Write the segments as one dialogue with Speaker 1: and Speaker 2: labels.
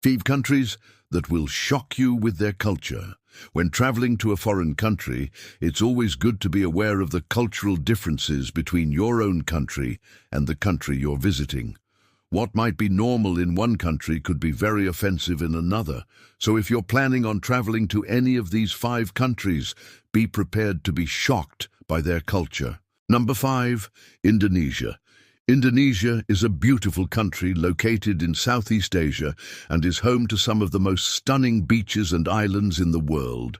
Speaker 1: 5 countries that will shock you with their culture. When traveling to a foreign country, it's always good to be aware of the cultural differences between your own country and the country you're visiting. What might be normal in one country could be very offensive in another. So if you're planning on traveling to any of these 5 countries, be prepared to be shocked by their culture. Number 5, Indonesia. Indonesia is a beautiful country located in Southeast Asia and is home to some of the most stunning beaches and islands in the world.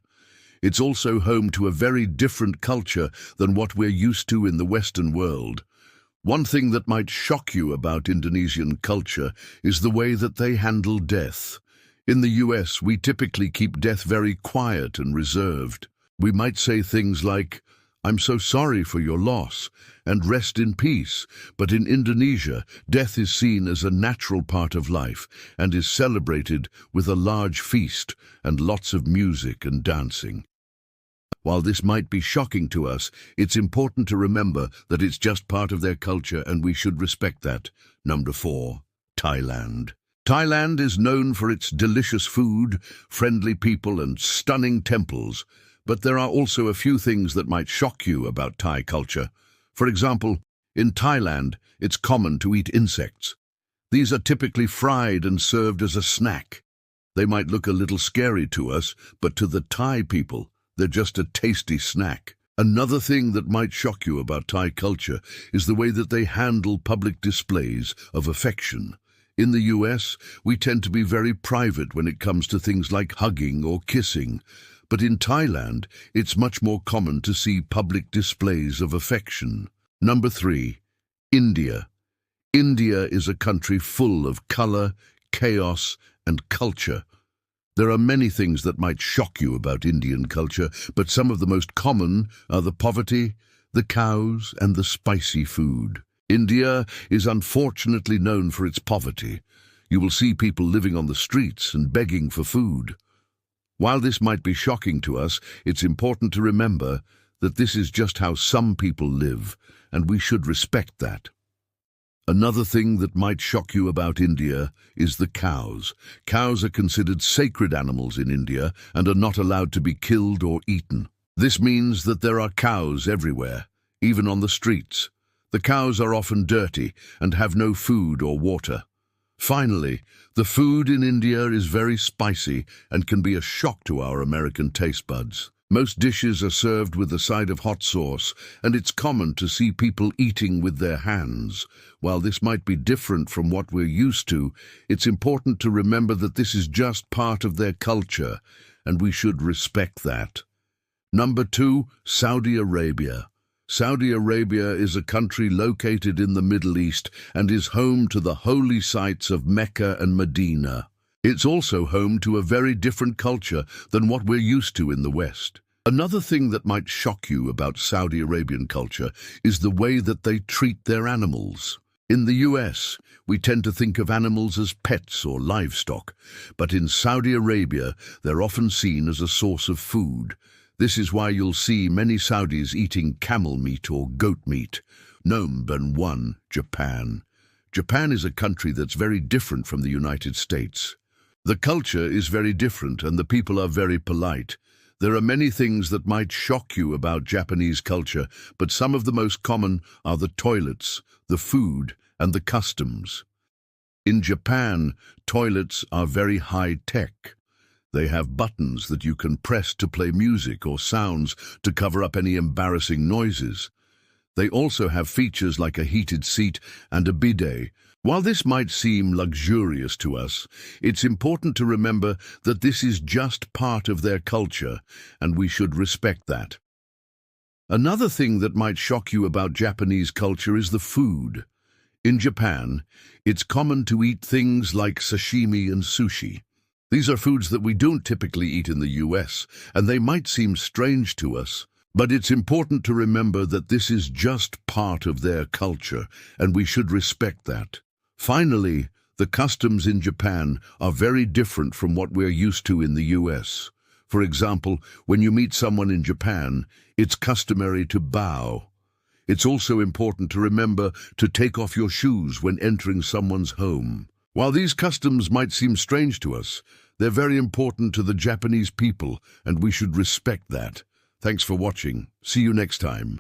Speaker 1: It's also home to a very different culture than what we're used to in the Western world. One thing that might shock you about Indonesian culture is the way that they handle death. In the US, we typically keep death very quiet and reserved. We might say things like, "I'm so sorry for your loss," and "rest in peace." But in Indonesia, death is seen as a natural part of life and is celebrated with a large feast and lots of music and dancing. While this might be shocking to us, it's important to remember that it's just part of their culture and we should respect that. Number 4, Thailand. Thailand is known for its delicious food, friendly people, and stunning temples. But there are also a few things that might shock you about Thai culture. For example, in Thailand, it's common to eat insects. These are typically fried and served as a snack. They might look a little scary to us, but to the Thai people, they're just a tasty snack. Another thing that might shock you about Thai culture is the way that they handle public displays of affection. In the US, we tend to be very private when it comes to things like hugging or kissing. But in Thailand, it's much more common to see public displays of affection. Number 3, India. India is a country full of color, chaos, and culture. There are many things that might shock you about Indian culture, but some of the most common are the poverty, the cows, and the spicy food. India is unfortunately known for its poverty. You will see people living on the streets and begging for food. While this might be shocking to us, it's important to remember that this is just how some people live, and we should respect that. Another thing that might shock you about India is the cows. Cows are considered sacred animals in India and are not allowed to be killed or eaten. This means that there are cows everywhere, even on the streets. The cows are often dirty and have no food or water. Finally, the food in India is very spicy and can be a shock to our American taste buds. Most dishes are served with a side of hot sauce, and it's common to see people eating with their hands. While this might be different from what we're used to, it's important to remember that this is just part of their culture, and we should respect that. Number 2, Saudi Arabia. Saudi Arabia is a country located in the Middle East and is home to the holy sites of Mecca and Medina. It's also home to a very different culture than what we're used to in the West. Another thing that might shock you about Saudi Arabian culture is the way that they treat their animals. In the US, we tend to think of animals as pets or livestock, but in Saudi Arabia, they're often seen as a source of food. This is why you'll see many Saudis eating camel meat or goat meat. Number 1, Japan. Japan is a country that's very different from the United States. The culture is very different and the people are very polite. There are many things that might shock you about Japanese culture, but some of the most common are the toilets, the food, and the customs. In Japan, toilets are very high-tech. They have buttons that you can press to play music or sounds to cover up any embarrassing noises. They also have features like a heated seat and a bidet. While this might seem luxurious to us, it's important to remember that this is just part of their culture, and we should respect that. Another thing that might shock you about Japanese culture is the food. In Japan, it's common to eat things like sashimi and sushi. These are foods that we don't typically eat in the US, and they might seem strange to us. But it's important to remember that this is just part of their culture, and we should respect that. Finally, the customs in Japan are very different from what we're used to in the US. For example, when you meet someone in Japan, it's customary to bow. It's also important to remember to take off your shoes when entering someone's home. While these customs might seem strange to us, they're very important to the Japanese people, and we should respect that. Thanks for watching. See you next time.